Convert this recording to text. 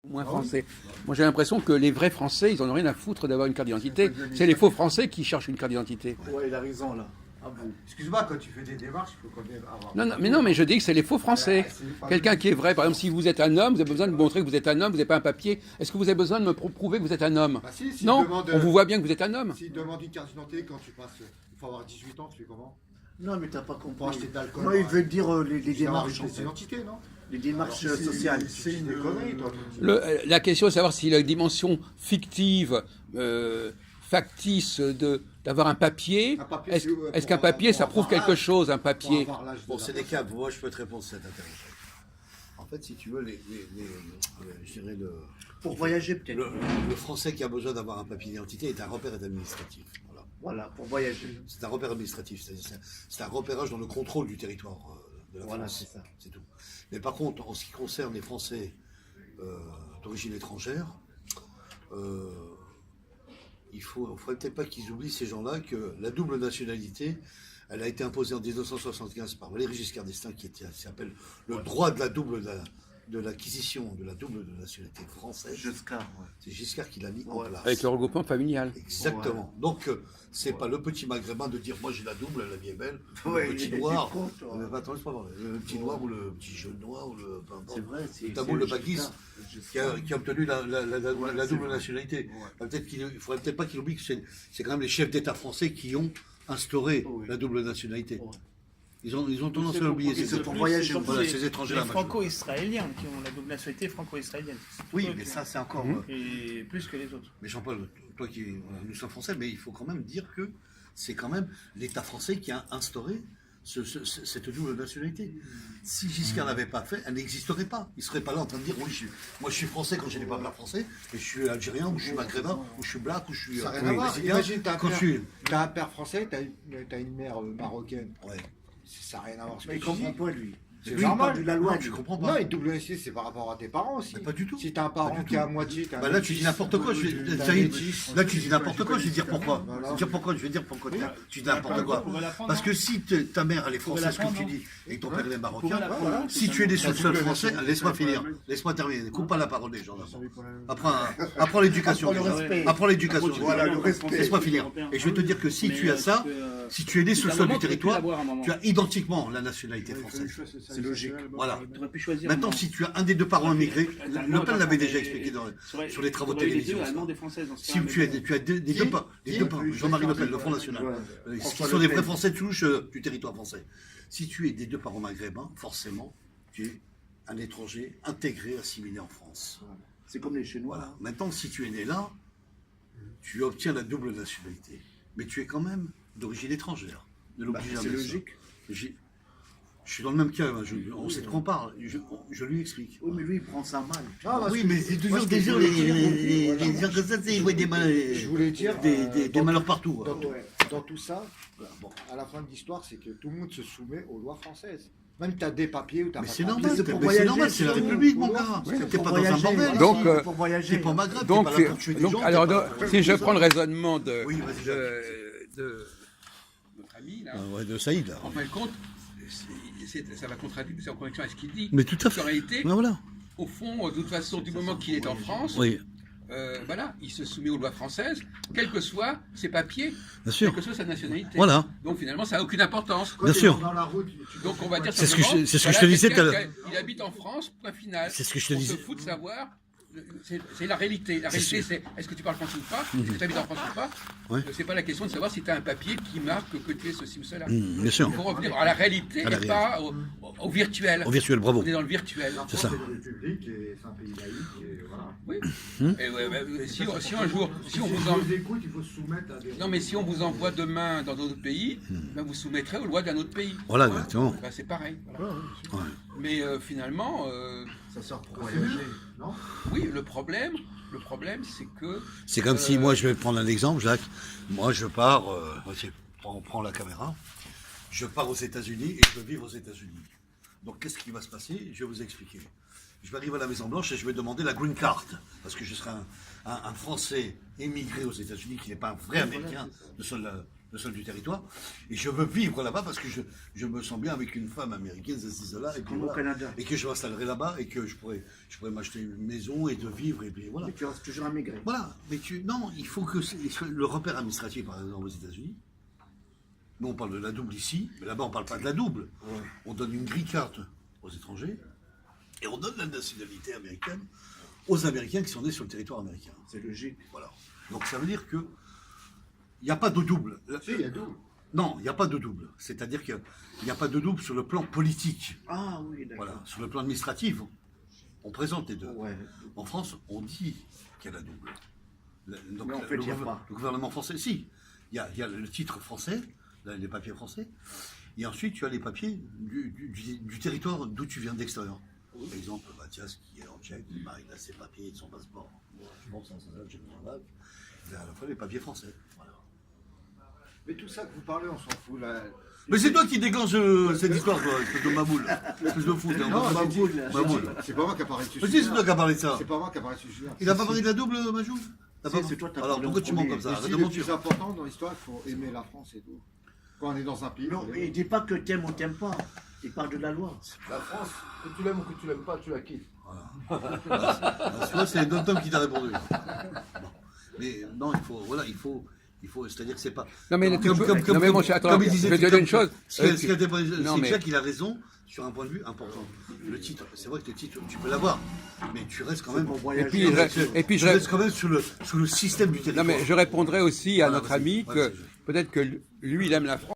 Moins français. Moi j'ai l'impression que les vrais Français, ils en ont rien à foutre d'avoir une carte d'identité. C'est les faux Français qui cherchent une carte d'identité. Ouais, il a raison là. Ah bon. Excuse-moi, quand tu fais des démarches, il faut quand même avoir... Non, mais je dis que c'est les faux Français. Quelqu'un qui est vrai, par exemple, si vous êtes un homme, vous avez besoin de montrer que vous êtes un homme, vous n'avez pas un papier. Est-ce que vous avez besoin de me prouver que vous êtes un homme? Bah si, Non, demande, on vous voit bien que vous êtes un homme. S'il demande une carte d'identité quand tu passes, il faut avoir 18 ans, tu fais comment? Non, mais t'as pas Pour compris. acheter de l'alcool. Moi, il veut dire les démarches. C'est l'identité, non? Les démarches sociales. C'est une connerie, toi. La question est de savoir si la dimension fictive, factice d'avoir un papier, est-ce qu'un papier, ça prouve quelque chose, un papier? Bon, c'est des cas. Moi, je peux te répondre à cette interrogation. En fait, si tu veux, je dirais Pour voyager, peut-être. le Français qui a besoin d'avoir un papier d'identité est un repère administratif. Voilà, pour voyager. C'est un repère administratif. C'est un repérage dans le contrôle du territoire de la Voilà, France. c'est ça. C'est tout. Mais par contre, en ce qui concerne les Français d'origine étrangère, il ne faudrait peut-être pas qu'ils oublient, ces gens-là, que la double nationalité, elle a été imposée en 1975 par Valéry Giscard d'Estaing, qui s'appelle le droit de la double de l'acquisition de la double nationalité française. Giscard, ouais. C'est Giscard qui l'a mis en place. Avec le regroupement familial. Exactement. Ouais. Donc, c'est pas le petit maghrébin de dire moi j'ai la double, la vie est belle, Ouais, le petit noir, attends, le petit noir ou le petit jaune noir ou le c'est vrai, le taboul de Bakis qui a obtenu la double nationalité. Ouais. Peut-être il faudrait peut-être pas qu'il oublie que c'est quand même les chefs d'État français qui ont instauré la double nationalité. Ouais. Ils ont tendance à l'oublier. C'est pour voyager. Voilà, ces étrangers-là. Les franco-israéliens qui ont la double nationalité franco-israélienne. Oui, mais ça, c'est encore. Et plus que les autres. Mais Jean-Paul, toi qui nous sommes français, mais il faut quand même dire que c'est quand même l'État français qui a instauré cette double nationalité. Si Giscard n'avait pas fait, elle n'existerait pas. Il ne serait pas là en train de dire oui, moi je suis français quand je n'ai pas peur français, et je suis algérien, ou je suis maghrébin, ou je suis black, ou je suis. Ça n'a rien à voir. Imagine, t'as un père français, t'as une mère marocaine. Ouais. Ça n'a rien à voir. Mais il comprend pas, lui. C'est normal. La loi, tu comprends pas. Non, et double nationalité, c'est par rapport à tes parents aussi. Mais pas du tout. Si t'as un parent qui est à moitié. Bah là, tu dis n'importe quoi. Là, tu dis n'importe quoi. Je vais dire pourquoi. Je vais dire pourquoi. Tu dis n'importe quoi. Parce que si ta mère, elle est française, comme tu dis, et que ton père, il est marocain, si tu es né sous le sol français, laisse-moi finir. Laisse-moi terminer. Coupe pas la parole des gens. Apprends l'éducation. Apprends l'éducation. Voilà, le respect. Laisse-moi finir. Et je vais te dire que si tu as ça, si tu es né sous le sol du territoire, tu as identiquement la nationalité française. C'est logique. Voilà. Maintenant, si tu as un des deux parents immigrés, Le Pen l'avait déjà expliqué sur les travaux de télévision. Si tu as des deux parents, Jean-Marie Le Pen, le Front National, qui sont des vrais Français de souche du territoire français. Si tu es des deux parents maghrébins, forcément, tu es un étranger intégré, assimilé en France. C'est comme les Chinois. Voilà. Maintenant, si tu es né là, tu obtiens la double nationalité. Mais tu es quand même d'origine étrangère. Ne l'oublie jamais. C'est logique. Je suis dans le même cas, on sait de quoi on parle, je lui explique. Oui, mais lui, il prend ça mal. Oui, mais c'est toujours des gens, les gens comme ça, ils voient des malheurs partout. Dans tout ça, bon, à la fin de l'histoire, c'est que tout le monde se soumet aux lois françaises. Même tu as des papiers ou tu as pas de papiers. C'est normal, c'est la République, mon gars. T'es pas dans un bordel. Donc, pour voyager. T'es pas maghreb, t'es pas là pour tuer des gens. Alors, si je prends le raisonnement de notre ami, là, de Saïd, là. en fin de compte, ça va contradire, c'est en connexion avec ce qu'il dit. Mais tout à fait. En réalité, voilà. au fond, de toute façon, du moment qu'il est en France, Oui. voilà, il se soumet aux lois françaises, quels que soient ses papiers, Bien sûr. quelle que soit sa nationalité. Voilà. Donc finalement, ça n'a aucune importance. Bien sûr. Donc on va dire C'est ce que simplement, je te disais tout à l'heure. Il habite en France, point final. C'est ce que je te On disais. se fout de savoir. C'est la réalité. La réalité, c'est est-ce que tu parles français ou pas? Est-ce que tu habites en France ou pas? Ouais. C'est pas la question de savoir si tu as un papier qui marque que tu es ceci ou cela. Bien sûr. Il faut revenir à la réalité et pas au virtuel. Au virtuel, bravo. On est dans le virtuel. C'est ça. C'est une république et c'est un pays laïque. Et voilà. Oui. Et si un jour, si on vous écoute, il faut se soumettre à des. non, mais si on vous envoie demain dans un autre pays, ben vous soumettrez aux lois d'un autre pays. Voilà, exactement. Ben c'est pareil. Voilà. Ouais. Mais finalement, Ça sort pour voyager, non? oui, le problème, c'est que. C'est comme si, moi, je vais prendre un exemple, Jacques. Moi, je pars, on prend la caméra, je pars aux États-Unis et je veux vivre aux États-Unis. Donc, qu'est-ce qui va se passer? Je vais vous expliquer. Je vais arriver à la Maison-Blanche et je vais demander la green card, parce que je serai un Français émigré aux États-Unis qui n'est pas un vrai Américain de sol le sol du territoire, et je veux vivre là-bas parce que je me sens bien avec une femme américaine assise là, et, puis, Comme au Canada. et que je m'installerai là-bas, et que je pourrais m'acheter une maison et de vivre, et puis voilà. Mais tu restes toujours à maigrir. Voilà, mais non, il faut que le repère administratif, par exemple, aux États-Unis. Nous, on parle de la double ici, mais là-bas, on ne parle pas de la double. Ouais. On donne une green card aux étrangers, et on donne la nationalité américaine aux Américains qui sont nés sur le territoire américain. C'est logique. Voilà. Donc ça veut dire que il n'y a pas de double. Si, il y a double. Non, il n'y a pas de double. C'est-à-dire qu'il n'y a pas de double sur le plan politique. Ah oui, d'accord. Voilà. Sur le plan administratif, on présente les deux. Ouais. En France, on dit qu'il y a la double. Donc, mais en fait, il n'y a pas. Le gouvernement français, si. Il y a le titre français, les papiers français, et ensuite tu as les papiers du territoire d'où tu viens d'extérieur. Par exemple, Mathias qui est en Tchèque, il a ses papiers et son passeport. Je pense à ça, j'ai besoin là. Il a à la fois les papiers français. Voilà. Mais tout ça que vous parlez, on s'en fout là. Mais c'est toi qui déclenche cette histoire, toi, espèce de maboule. Espèce de fou. Non, maboule. C'est pas moi qui a parlé de ce Mais si, c'est toi qui as parlé de ça. C'est pas moi qui a parlé de ce sujet. Il n'a pas parlé de la double, Majou? C'est toi, t'as Alors pourquoi tu mens comme ça? Arrête de Le mentir. plus important dans l'histoire, il faut aimer la France et tout. Quand on est dans un pays. Non, mais il dit pas que t'aimes ou t'aimes pas. Il parle de la loi. La France, que tu l'aimes ou que tu l'aimes pas, tu la quittes. Voilà. Tu vois, c'est Don Tom qui t'a répondu. Bon. Mais non, il faut, c'est-à-dire que c'est pas. Non mais, non, mais mon cher, attends, je vais te dire une chose. C'est Jacques, il a raison sur un point de vue important. Le titre, c'est vrai que le titre, tu peux l'avoir, mais tu restes quand même. Et puis, tu restes quand même sous le système du territoire. Non mais je répondrai aussi à notre ami que peut-être que lui, il aime la France.